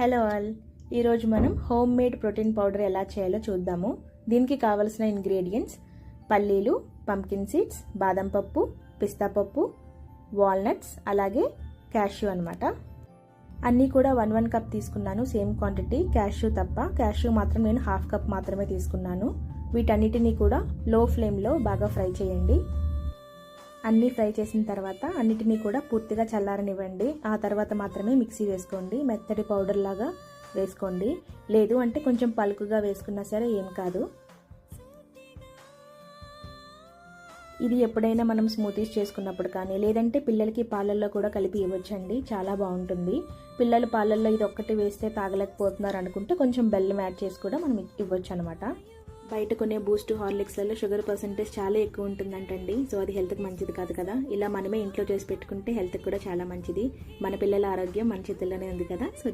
Hello all, ఈరోజు మనం home made protein powder ఎలా చేయాలో చూద్దాము. దీనికి కావలసిన ఇంగ్రీడియంట్స్ పల్లీలు, పంకిన్ సీడ్స్, బాదం పప్పు, పిస్తా పప్పు, వాల్నట్స్, అలాగే క్యాష్యూ అనమాట. అన్నీ కూడా 1 కప్ తీసుకున్నాను, సేమ్ క్వాంటిటీ. క్యాష్యూ తప్ప, క్యాష్యూ మాత్రం నేను 1/2 కప్ మాత్రమే తీసుకున్నాను. వీటన్నిటినీ కూడా లో ఫ్లేమ్లో బాగా ఫ్రై చేయండి. అన్నీ ఫ్రై చేసిన తర్వాత అన్నిటినీ కూడా పూర్తిగా చల్లారనివ్వండి. ఆ తర్వాత మాత్రమే మిక్సీ వేసుకోండి. మెత్తటి పౌడర్ లాగా వేసుకోండి. లేదు అంటే కొంచెం పలుకుగా వేసుకున్నా సరే ఏం కాదు. ఇది ఎప్పుడైనా మనం స్మూతీస్ చేసుకున్నప్పుడు కానీ, లేదంటే పిల్లలకి పాలల్లో కూడా కలిపి ఇవ్వచ్చండి. చాలా బాగుంటుంది. పిల్లలు పాలల్లో ఇది ఒక్కటి వేస్తే తాగలేకపోతున్నారు అనుకుంటే కొంచెం బెల్లం యాడ్ చేసి కూడా మనం ఇవ్వచ్చు అనమాట. బయట కొనే బూస్ట్, హార్లిక్స్లలో షుగర్ పర్సెంటేజ్ చాలా ఎక్కువ ఉంటుందంటండి. సో అది హెల్త్కి మంచిది కాదు కదా. ఇలా మనమే ఇంట్లో చేసి పెట్టుకుంటే హెల్త్కి కూడా చాలా మంచిది. మన పిల్లల ఆరోగ్యం మన చేతుల్లోనే ఉంది కదా. సో